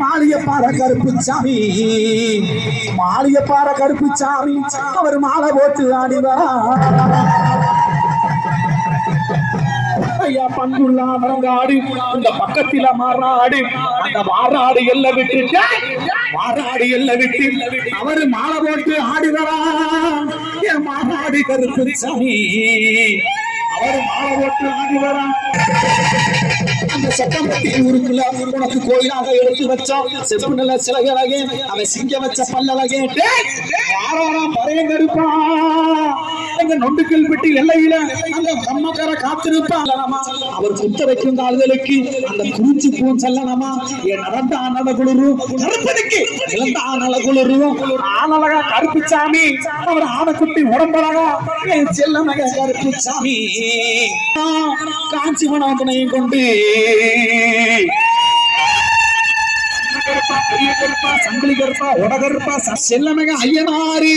மாளிகைப்பாறை கருப்புச்சாமி மாளிகைப்பாறை கருப்புச்சாமி அவர் மாலை போட்டு ஆடிவரா ஐயா பண்புள்ள மரங்காடு இந்த பக்கத்தில மாறாடு அந்த மாறாடு எல்லாம் விட்டு மாறாடு எல்லாம் விட்டு அவரு மாலை போட்டு ஆடிவரா என் மாறாடு கருப்புச்சாமி அவர் மாலை போட்டு ஆடிவரா அந்த சட்டம்பட்டி ஊருக்குள்ள உனக்கு கோயிலாக எடுத்து வச்சோம் செப்பு நல்ல சிலைகளாக அவன் சிங்க வச்ச பல்லழகே வாராராம் பறையங்கெடுப்பா எங்க நொண்டுக்கல் பெட்டி எல்லையில அந்த கம்மக்கார காத்திருப்பான் அவர் குத்த வைக்கும் கால்களுக்கு அந்த குறிஞ்சி பூ செல்லணுமா என் நடந்த ஆனல குளிரு கருப்பனுக்கு இழந்த ஆனல குளிரு ஆனலகா கருப்புச்சாமி அவர் ஆனக்குட்டி உடம்பழகா என் செல்லமக கருப்புச்சாமி காஞ்சி மனோதனையும் கொண்டு சங்கிலி கருப்பா உடகருப்பா செல்லமக ஐயனாரி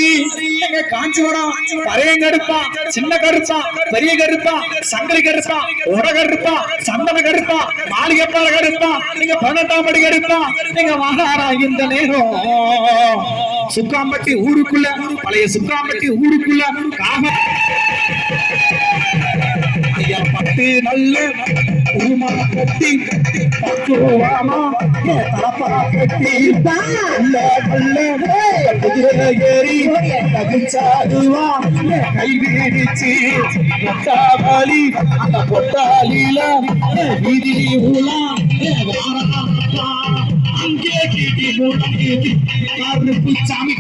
காஞ்சிபுரம் பரையங்கருப்பா சின்ன கருப்பா பெரிய கருப்பா சங்கிலி கருப்பா உடகருப்பா சந்தன கருப்பா மாளிகைப்பாறை கருப்பா நீங்க 18ஆம் படி கருப்பா நீங்க மகாரா இந்த நேரம் சுக்காம்பட்டி ஊருக்குள்ள பழைய சுக்காம்பட்டி ஊருக்குள்ள காம ஐயா பட்டு நல்ல உருமா கட்டி பக்குவாமா தலப்பா கட்டி ஏறி தகுச்சாதுவா கை வீடிச்சு பொட்டாளி அந்த பொட்டாளியில வீதி ஊலா அங்கே கீட்டி மூடி கருப்புச்சாமி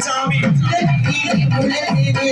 சாமி நீதி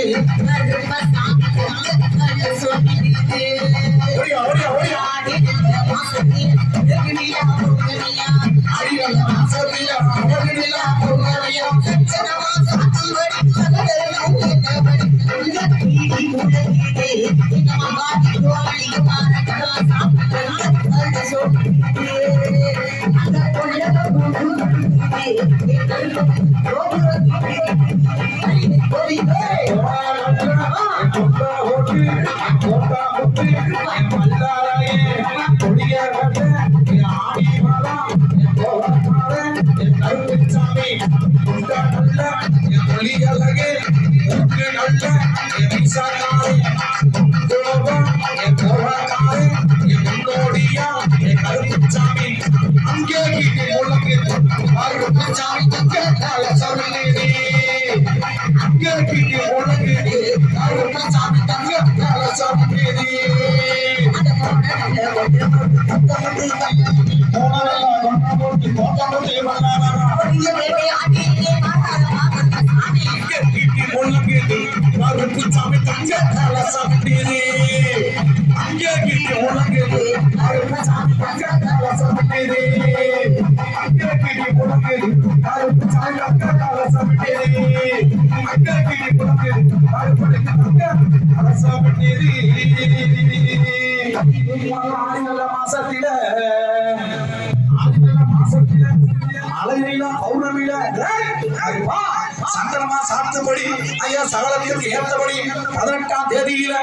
சந்தனமா சாத்தபடி ஐயா சகலத்திற்கு ஏற்றபடி 18ஆம் தேதியில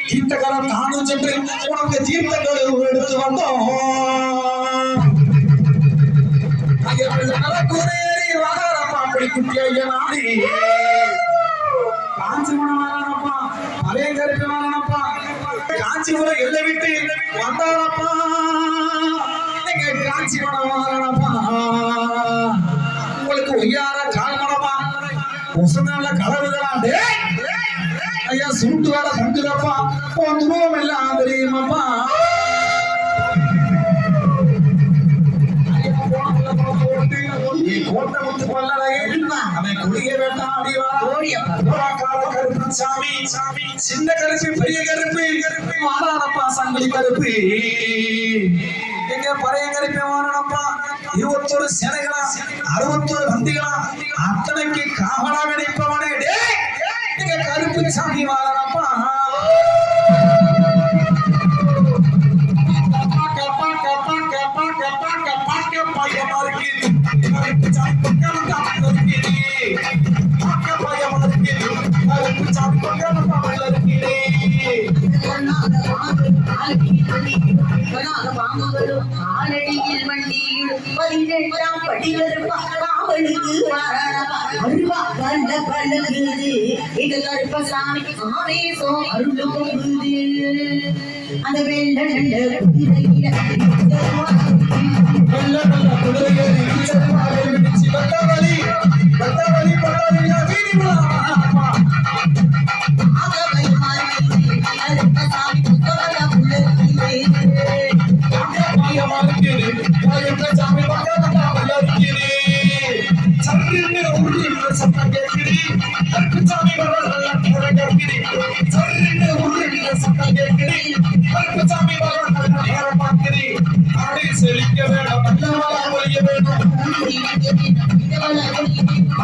தீர்த்தகரம் தானும் சென்று உனக்கு தீர்த்தங்கள் எடுத்து வந்தோம் குட்டி ஐயனாரி காஞ்சிபுரம் வாரானப்பா அலையங்கருக்கு வாரானப்பா காஞ்சிபுரம் எல்லை விட்டு வந்தாரப்பா நீங்க காஞ்சிபுரம் வாரானப்பா உங்களுக்கு ஒய்யார கால்மரமா உசனால கலவுகளாண்டே ஐயா சுண்டு வேலை தங்குதப்பா உன் துருவம் எல்லாம் தெரியுமாப்பா கோட்டை முத்து கொள்ளலையே அவன் குடிய வேண்டாம் கருப்புச்சாமி சின்ன கருப்பு பெரிய கருப்பு மாறானப்பா சங்கிலி கருப்பு எங்க பழைய கருப்பை வாரணப்பா 21 சேனைகளா 61 வந்திகளா அத்தனைக்கு காவலாக நிற்பவனே எங்க கருப்பு சாமி வாழப்பா பயமா இருக்கு சாமி பக்கம் பயமா இருக்கு சாமி பக்கம் ஆலடியில் வண்டியில் 18ஆம் படிகள் காவலுக்கு அருவா கண்ட பழகுது இது கருப்பசாமி ஆவேசம் அருள் பொங்குது அந்த வெள்ள நண்ட குதிரையில வெள்ள வெள்ள குதிரையில் இச்சமாவே விடிச்சி வட்டவழி பட்டாரியா வீதி விழாமா ஆகவை மாறி கருப்பசாமி புத்தகல புலத்திலே பயமா இருக்கு சாமி பக்கம் சர்ன்னு உருளி சத்தம் கேட்கிறீ சாமி வரல கேட்கிறீ சர்ன்னு உருளி சத்தம் கேட்கிறீ சாமி வரல நேரம் பார்க்கிறீ ஆடி செழிக்க வேணும் நல்லவளா ஒழிய வேணும்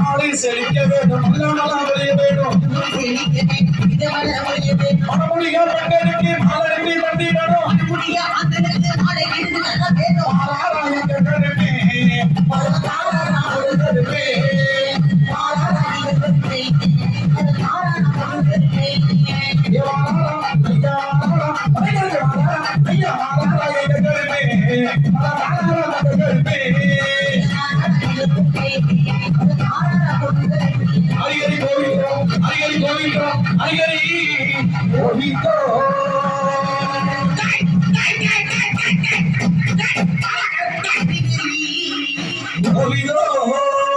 ஆடி செழிக்க வேணும் நல்லவளா ஒழிய வேணும் மனமொழியா பெண்களுக்கு மாலடிக்கு வண்டி வேணும் ஆராய பெண்களுக்கு Hare Hare Govinda, Hare Hare Govinda, Hare Hare Govinda.